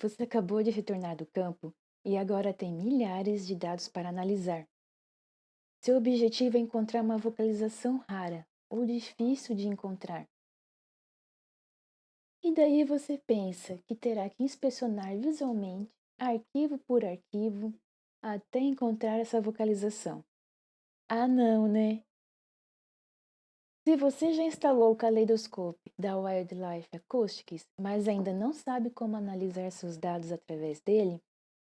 Você acabou de retornar do campo e agora tem milhares de dados para analisar. Seu objetivo é encontrar uma vocalização rara ou difícil de encontrar. E daí você pensa que terá que inspecionar visualmente, arquivo por arquivo, até encontrar essa vocalização. Ah, não, né? Se você já instalou o Kaleidoscope da Wildlife Acoustics, mas ainda não sabe como analisar seus dados através dele,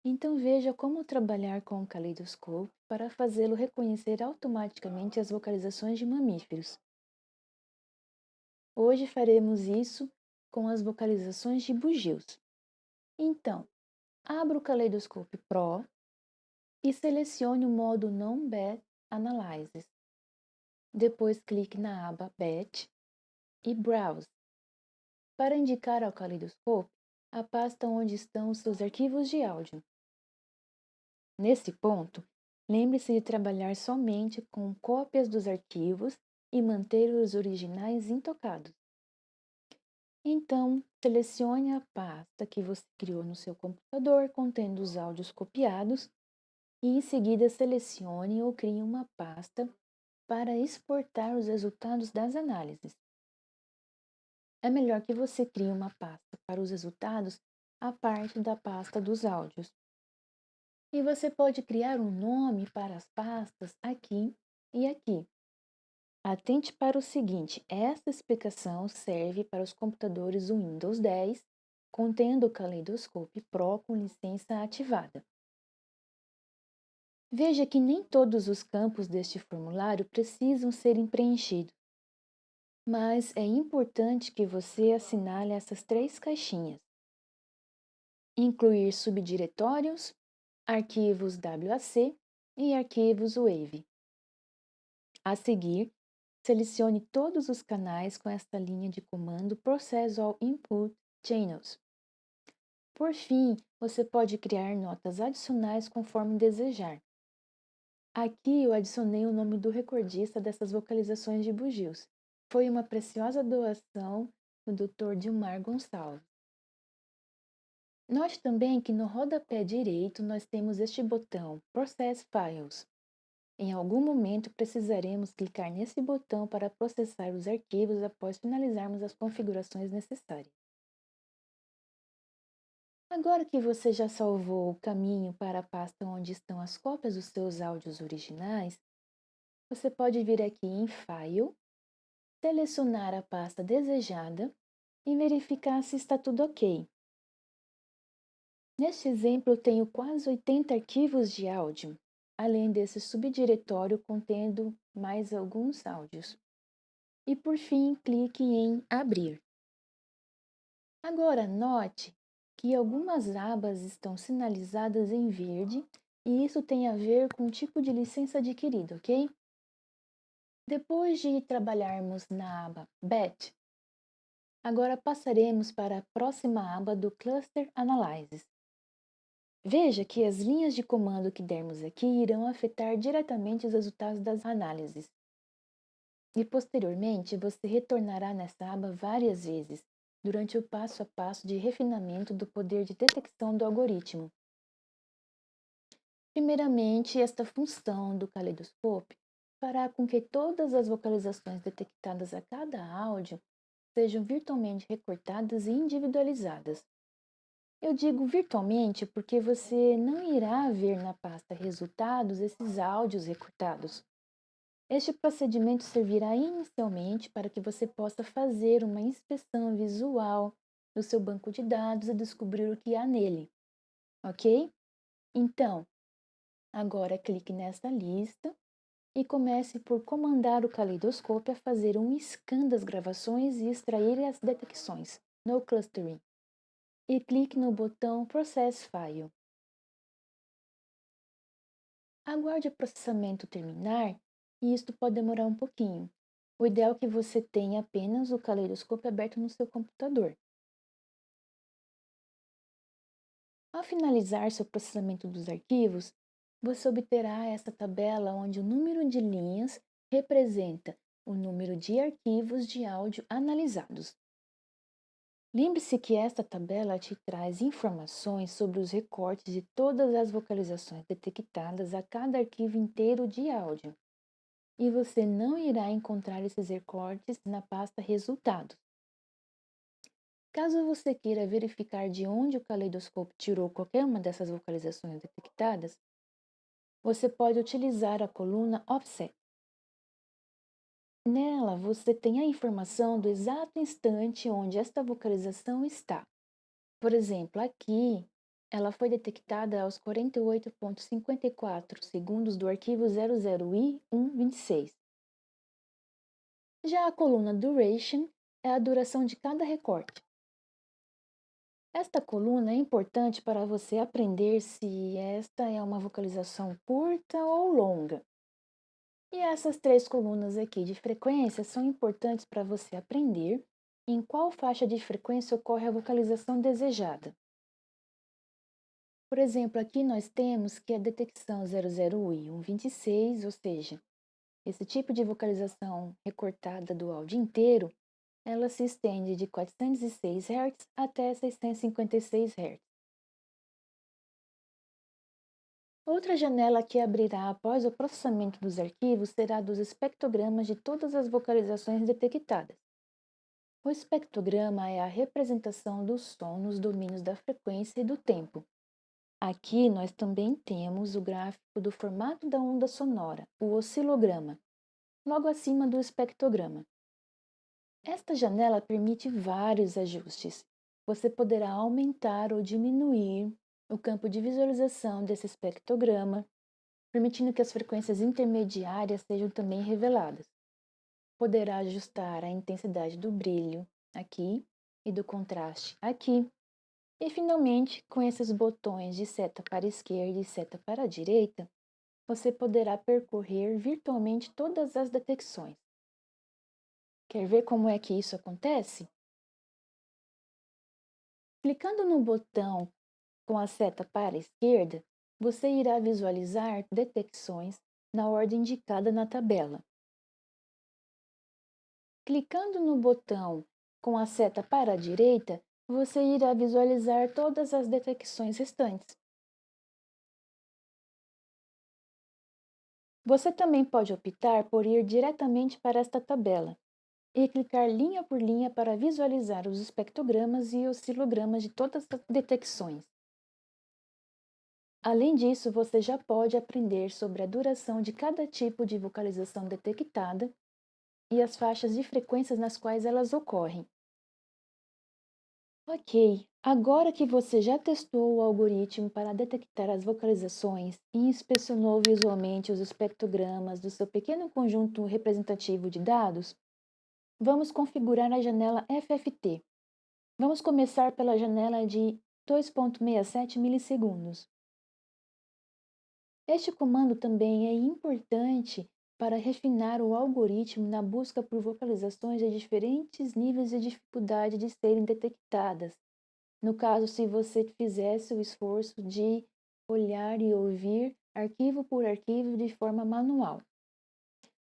então veja como trabalhar com o Kaleidoscope para fazê-lo reconhecer automaticamente as vocalizações de mamíferos. Hoje faremos isso com as vocalizações de bugios. Então, abra o Kaleidoscope Pro e selecione o modo Non-Bat Analysis. Depois clique na aba Bat e Browse para indicar ao Kaleidoscope a pasta onde estão os seus arquivos de áudio. Nesse ponto, lembre-se de trabalhar somente com cópias dos arquivos e manter os originais intocados. Então, selecione a pasta que você criou no seu computador contendo os áudios copiados e em seguida selecione ou crie uma pasta para exportar os resultados das análises. É melhor que você crie uma pasta para os resultados à parte da pasta dos áudios. E você pode criar um nome para as pastas aqui e aqui. Atente para o seguinte: esta explicação serve para os computadores Windows 10 contendo o Kaleidoscope Pro com licença ativada. Veja que nem todos os campos deste formulário precisam serem preenchidos, mas é importante que você assinale essas três caixinhas: incluir subdiretórios, arquivos WAC e arquivos WAV. A seguir, selecione todos os canais com esta linha de comando Process All Input Channels. Por fim, você pode criar notas adicionais conforme desejar. Aqui eu adicionei o nome do recordista dessas vocalizações de bugios. Foi uma preciosa doação do Dr. Dilmar Gonçalves. Note também que no rodapé direito nós temos este botão Process Files. Em algum momento precisaremos clicar nesse botão para processar os arquivos após finalizarmos as configurações necessárias. Agora que você já salvou o caminho para a pasta onde estão as cópias dos seus áudios originais, você pode vir aqui em File, selecionar a pasta desejada e verificar se está tudo ok. Neste exemplo, eu tenho quase 80 arquivos de áudio, além desse subdiretório contendo mais alguns áudios. E por fim, clique em Abrir. Agora, note que algumas abas estão sinalizadas em verde e isso tem a ver com o tipo de licença adquirida, ok? Depois de trabalharmos na aba BAT, agora passaremos para a próxima aba do Cluster Analysis. Veja que as linhas de comando que dermos aqui irão afetar diretamente os resultados das análises. E posteriormente, você retornará nessa aba várias vezes, durante o passo a passo de refinamento do poder de detecção do algoritmo. Primeiramente, esta função do caleidoscope fará com que todas as vocalizações detectadas a cada áudio sejam virtualmente recortadas e individualizadas. Eu digo virtualmente porque você não irá ver na pasta resultados esses áudios recortados. Este procedimento servirá inicialmente para que você possa fazer uma inspeção visual do seu banco de dados e descobrir o que há nele, ok? Então, agora clique nesta lista e comece por comandar o caleidoscópio a fazer um scan das gravações e extrair as detecções no clustering. E clique no botão Process File. Aguarde o processamento terminar e isto pode demorar um pouquinho. O ideal é que você tenha apenas o caleidoscópio aberto no seu computador. Ao finalizar seu processamento dos arquivos, você obterá esta tabela onde o número de linhas representa o número de arquivos de áudio analisados. Lembre-se que esta tabela te traz informações sobre os recortes de todas as vocalizações detectadas a cada arquivo inteiro de áudio, e você não irá encontrar esses recortes na pasta Resultados. Caso você queira verificar de onde o caleidoscópio tirou qualquer uma dessas vocalizações detectadas, você pode utilizar a coluna Offset. Nela, você tem a informação do exato instante onde esta vocalização está. Por exemplo, aqui, ela foi detectada aos 48,54 segundos do arquivo 00i126. Já a coluna Duration é a duração de cada recorte. Esta coluna é importante para você aprender se esta é uma vocalização curta ou longa. E essas três colunas aqui de frequência são importantes para você aprender em qual faixa de frequência ocorre a vocalização desejada. Por exemplo, aqui nós temos que a detecção 00i126, ou seja, esse tipo de vocalização recortada do áudio inteiro, ela se estende de 406 Hz até 656 Hz. Outra janela que abrirá após o processamento dos arquivos será dos espectrogramas de todas as vocalizações detectadas. O espectrograma é a representação do som nos domínios da frequência e do tempo. Aqui nós também temos o gráfico do formato da onda sonora, o oscilograma, logo acima do espectrograma. Esta janela permite vários ajustes. Você poderá aumentar ou diminuir o campo de visualização desse espectrograma, permitindo que as frequências intermediárias sejam também reveladas. Poderá ajustar a intensidade do brilho aqui e do contraste aqui. E finalmente, com esses botões de seta para a esquerda e seta para a direita, você poderá percorrer virtualmente todas as detecções. Quer ver como é que isso acontece? Clicando no botão com a seta para a esquerda, você irá visualizar detecções na ordem indicada na tabela. Clicando no botão com a seta para a direita, você irá visualizar todas as detecções restantes. Você também pode optar por ir diretamente para esta tabela e clicar linha por linha para visualizar os espectrogramas e oscilogramas de todas as detecções. Além disso, você já pode aprender sobre a duração de cada tipo de vocalização detectada e as faixas de frequências nas quais elas ocorrem. Ok, agora que você já testou o algoritmo para detectar as vocalizações e inspecionou visualmente os espectrogramas do seu pequeno conjunto representativo de dados, vamos configurar a janela FFT. Vamos começar pela janela de 2,67 milissegundos. Este comando também é importante para refinar o algoritmo na busca por vocalizações de diferentes níveis de dificuldade de serem detectadas. No caso, se você fizesse o esforço de olhar e ouvir arquivo por arquivo de forma manual.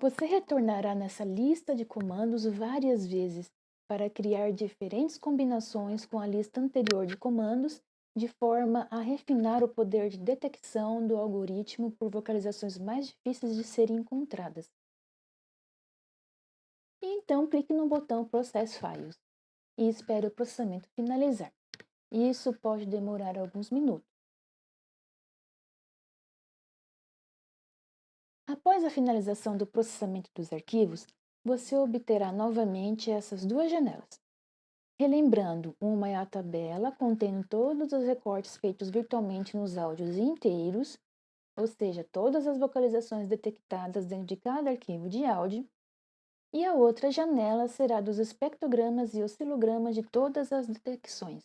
Você retornará nessa lista de comandos várias vezes para criar diferentes combinações com a lista anterior de comandos, de forma a refinar o poder de detecção do algoritmo por vocalizações mais difíceis de serem encontradas. E então clique no botão Process Files e espere o processamento finalizar. Isso pode demorar alguns minutos. Após a finalização do processamento dos arquivos, você obterá novamente essas duas janelas. Relembrando, uma é a tabela contendo todos os recortes feitos virtualmente nos áudios inteiros, ou seja, todas as vocalizações detectadas dentro de cada arquivo de áudio, e a outra janela será dos espectrogramas e oscilogramas de todas as detecções.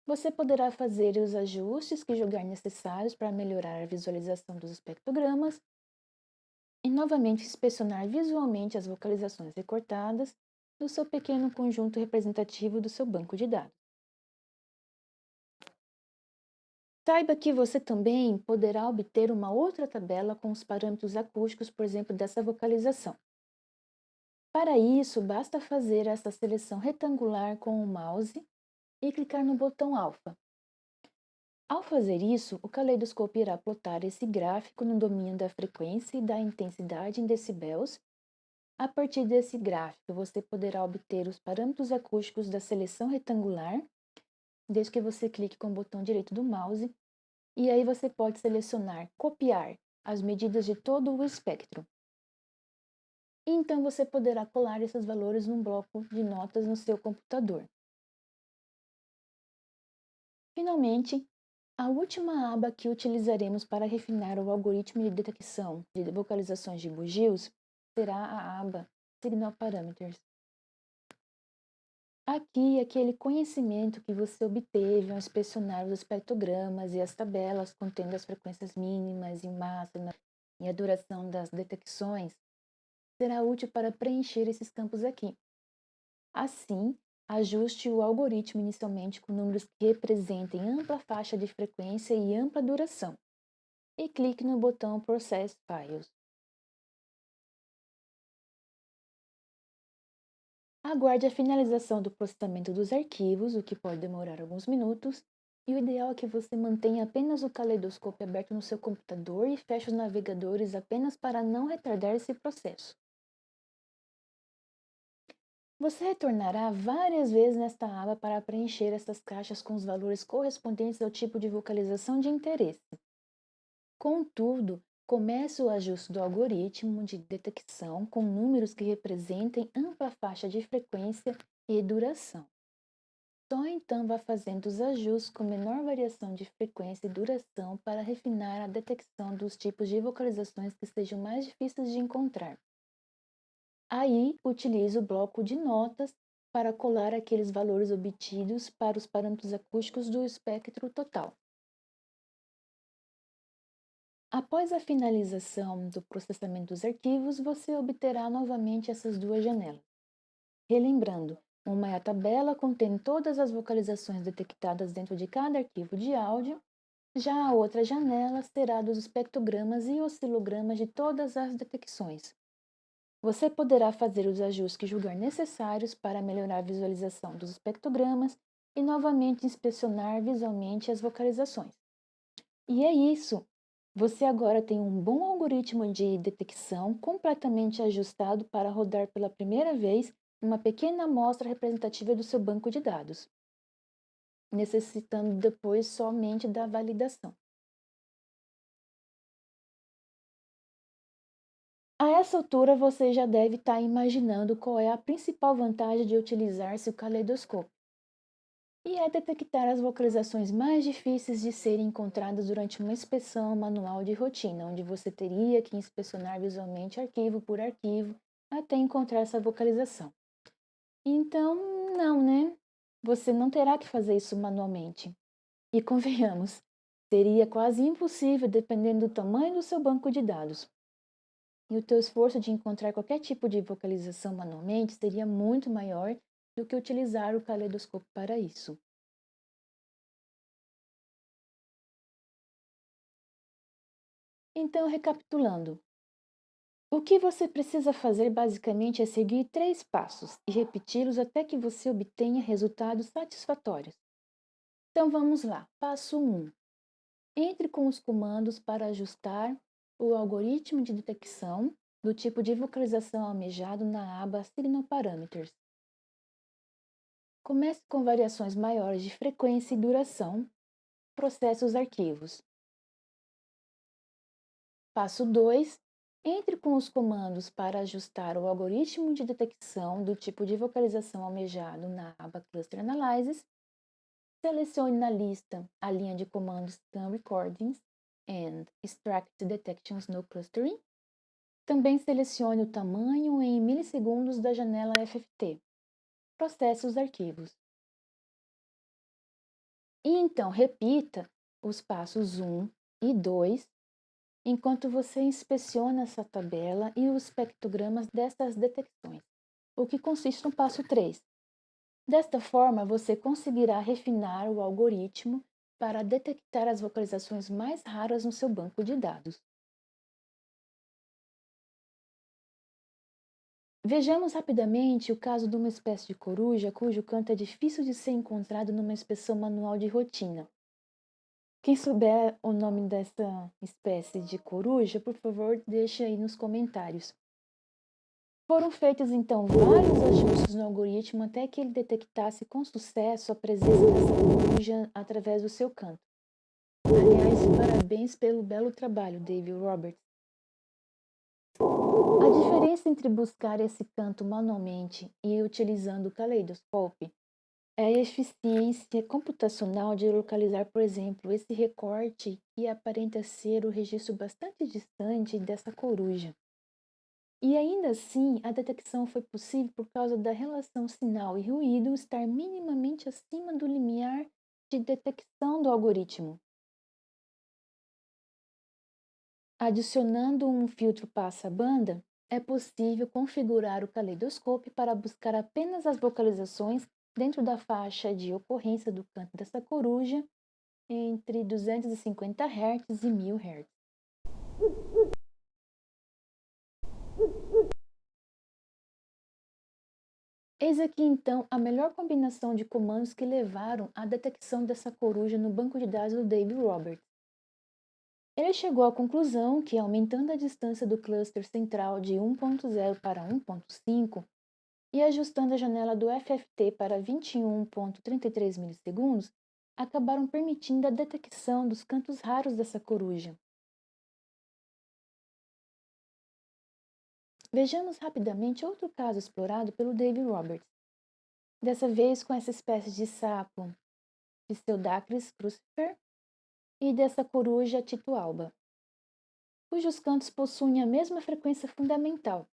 Você poderá fazer os ajustes que julgar necessários para melhorar a visualização dos espectrogramas e novamente inspecionar visualmente as vocalizações recortadas do seu pequeno conjunto representativo do seu banco de dados. Saiba que você também poderá obter uma outra tabela com os parâmetros acústicos, por exemplo, dessa vocalização. Para isso, basta fazer essa seleção retangular com o mouse e clicar no botão alfa. Ao fazer isso, o caleidoscópio irá plotar esse gráfico no domínio da frequência e da intensidade em decibéis. A partir desse gráfico, você poderá obter os parâmetros acústicos da seleção retangular, desde que você clique com o botão direito do mouse, e aí você pode selecionar copiar as medidas de todo o espectro. E então você poderá colar esses valores num bloco de notas no seu computador. Finalmente, a última aba que utilizaremos para refinar o algoritmo de detecção de vocalizações de bugios será a aba Signal Parameters. Aqui, aquele conhecimento que você obteve ao inspecionar os espectrogramas e as tabelas contendo as frequências mínimas e máximas e a duração das detecções será útil para preencher esses campos aqui. Assim, ajuste o algoritmo inicialmente com números que representem ampla faixa de frequência e ampla duração, e clique no botão Process Files. Aguarde a finalização do processamento dos arquivos, o que pode demorar alguns minutos, e o ideal é que você mantenha apenas o caleidoscópio aberto no seu computador e feche os navegadores apenas para não retardar esse processo. Você retornará várias vezes nesta aba para preencher essas caixas com os valores correspondentes ao tipo de vocalização de interesse. Contudo, comece o ajuste do algoritmo de detecção com números que representem ampla faixa de frequência e duração. Só então vá fazendo os ajustes com menor variação de frequência e duração para refinar a detecção dos tipos de vocalizações que sejam mais difíceis de encontrar. Aí, utilize o bloco de notas para colar aqueles valores obtidos para os parâmetros acústicos do espectro total. Após a finalização do processamento dos arquivos, você obterá novamente essas duas janelas. Relembrando, uma é a tabela contendo todas as vocalizações detectadas dentro de cada arquivo de áudio, já a outra janela será dos espectrogramas e oscilogramas de todas as detecções. Você poderá fazer os ajustes que julgar necessários para melhorar a visualização dos espectrogramas e novamente inspecionar visualmente as vocalizações. E é isso! Você agora tem um bom algoritmo de detecção completamente ajustado para rodar pela primeira vez uma pequena amostra representativa do seu banco de dados, necessitando depois somente da validação. A essa altura, você já deve estar imaginando qual é a principal vantagem de utilizar-se o caleidoscópio. E é detectar as vocalizações mais difíceis de serem encontradas durante uma inspeção manual de rotina, onde você teria que inspecionar visualmente arquivo por arquivo até encontrar essa vocalização. Então, não, né? Você não terá que fazer isso manualmente. E convenhamos, seria quase impossível dependendo do tamanho do seu banco de dados. E o teu esforço de encontrar qualquer tipo de vocalização manualmente seria muito maior do que utilizar o caleidoscópio para isso. Então, recapitulando, o que você precisa fazer basicamente é seguir três passos e repeti-los até que você obtenha resultados satisfatórios. Então vamos lá. Passo 1. Entre com os comandos para ajustar o algoritmo de detecção do tipo de vocalização almejado na aba Signal Parameters. Comece com variações maiores de frequência e duração. Processe os arquivos. Passo 2. Entre com os comandos para ajustar o algoritmo de detecção do tipo de vocalização almejado na aba Cluster Analysis. Selecione na lista a linha de comandos Scan Recordings and Extract Detections no Clustering. Também selecione o tamanho em milissegundos da janela FFT. Processe os arquivos. E então repita os passos 1 e 2 enquanto você inspeciona essa tabela e os espectrogramas dessas detecções, o que consiste no passo 3. Desta forma, você conseguirá refinar o algoritmo para detectar as vocalizações mais raras no seu banco de dados. Vejamos rapidamente o caso de uma espécie de coruja cujo canto é difícil de ser encontrado numa inspeção manual de rotina. Quem souber o nome dessa espécie de coruja, por favor, deixe aí nos comentários. Foram feitos então vários ajustes no algoritmo até que ele detectasse com sucesso a presença dessa coruja através do seu canto. Aliás, parabéns pelo belo trabalho, David Roberts. A diferença entre buscar esse canto manualmente e utilizando o caleidoscope é a eficiência computacional de localizar, por exemplo, esse recorte que aparenta ser o registro bastante distante dessa coruja. E ainda assim, a detecção foi possível por causa da relação sinal e ruído estar minimamente acima do limiar de detecção do algoritmo. Adicionando um filtro passa-banda, é possível configurar o caleidoscope para buscar apenas as vocalizações dentro da faixa de ocorrência do canto dessa coruja entre 250 Hz e 1000 Hz. Eis aqui então a melhor combinação de comandos que levaram à detecção dessa coruja no banco de dados do David Roberts. Ele chegou à conclusão que, aumentando a distância do cluster central de 1.0 para 1.5 e ajustando a janela do FFT para 21,33 milissegundos, acabaram permitindo a detecção dos cantos raros dessa coruja. Vejamos rapidamente outro caso explorado pelo David Roberts, dessa vez com essa espécie de sapo Pseudacris crucifer e dessa coruja titualba, cujos cantos possuem a mesma frequência fundamental.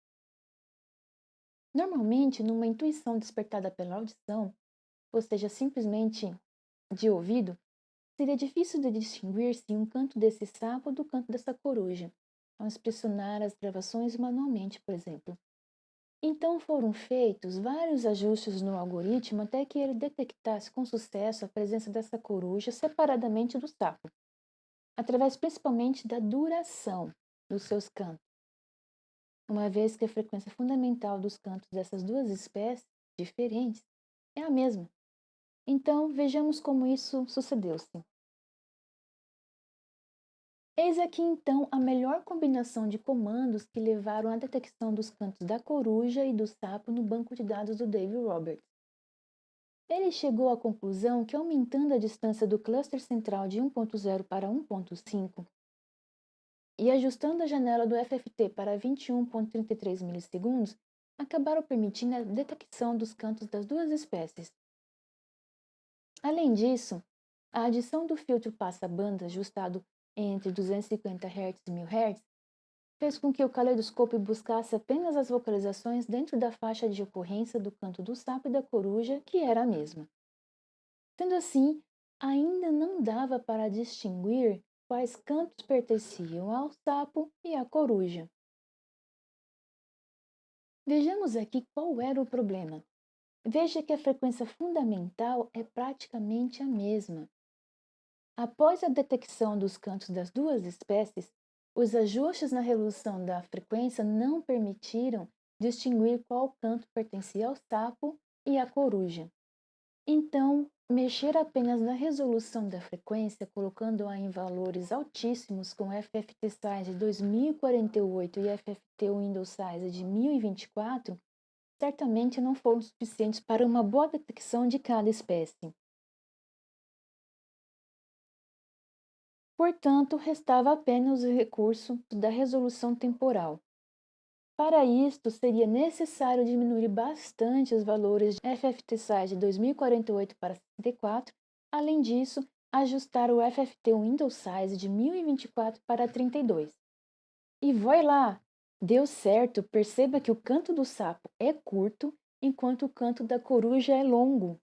Normalmente, numa intuição despertada pela audição, ou seja, simplesmente de ouvido, seria difícil de distinguir se um canto desse sapo do canto dessa coruja, ao inspecionar as gravações manualmente, por exemplo. Então foram feitos vários ajustes no algoritmo até que ele detectasse com sucesso a presença dessa coruja separadamente do sapo, através principalmente da duração dos seus cantos, uma vez que a frequência fundamental dos cantos dessas duas espécies diferentes é a mesma. Então, vejamos como isso sucedeu-se. Eis aqui então a melhor combinação de comandos que levaram à detecção dos cantos da coruja e do sapo no banco de dados do David Roberts. Ele chegou à conclusão que, aumentando a distância do cluster central de 1.0 para 1.5 e ajustando a janela do FFT para 21,33 milissegundos, acabaram permitindo a detecção dos cantos das duas espécies. Além disso, a adição do filtro passa-banda ajustado entre 250 Hz e 1000 Hz fez com que o caleidoscópio buscasse apenas as vocalizações dentro da faixa de ocorrência do canto do sapo e da coruja, que era a mesma. Sendo assim, ainda não dava para distinguir quais cantos pertenciam ao sapo e à coruja. Vejamos aqui qual era o problema. Veja que a frequência fundamental é praticamente a mesma. Após a detecção dos cantos das duas espécies, os ajustes na resolução da frequência não permitiram distinguir qual canto pertencia ao sapo e à coruja. Então, mexer apenas na resolução da frequência, colocando-a em valores altíssimos com FFT size de 2048 e FFT Windows size de 1024, certamente não foram suficientes para uma boa detecção de cada espécie. Portanto, restava apenas o recurso da resolução temporal. Para isto, seria necessário diminuir bastante os valores de FFT size de 2048 para 64, além disso, ajustar o FFT Windows Size de 1024 para 32. E vai lá! Deu certo, perceba que o canto do sapo é curto, enquanto o canto da coruja é longo.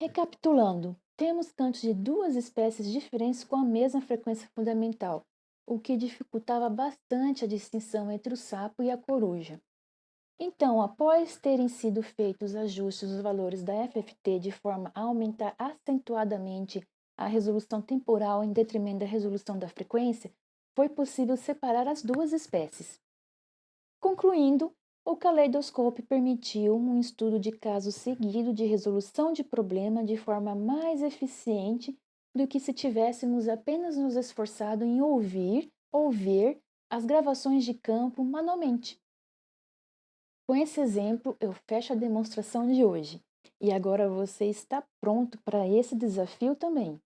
Recapitulando, temos cantos de duas espécies diferentes com a mesma frequência fundamental, o que dificultava bastante a distinção entre o sapo e a coruja. Então, após terem sido feitos ajustes dos valores da FFT de forma a aumentar acentuadamente a resolução temporal em detrimento da resolução da frequência, foi possível separar as duas espécies. Concluindo, o caleidoscópio permitiu um estudo de caso seguido de resolução de problema de forma mais eficiente do que se tivéssemos apenas nos esforçado em ouvir ou ver as gravações de campo manualmente. Com esse exemplo, eu fecho a demonstração de hoje. E agora você está pronto para esse desafio também.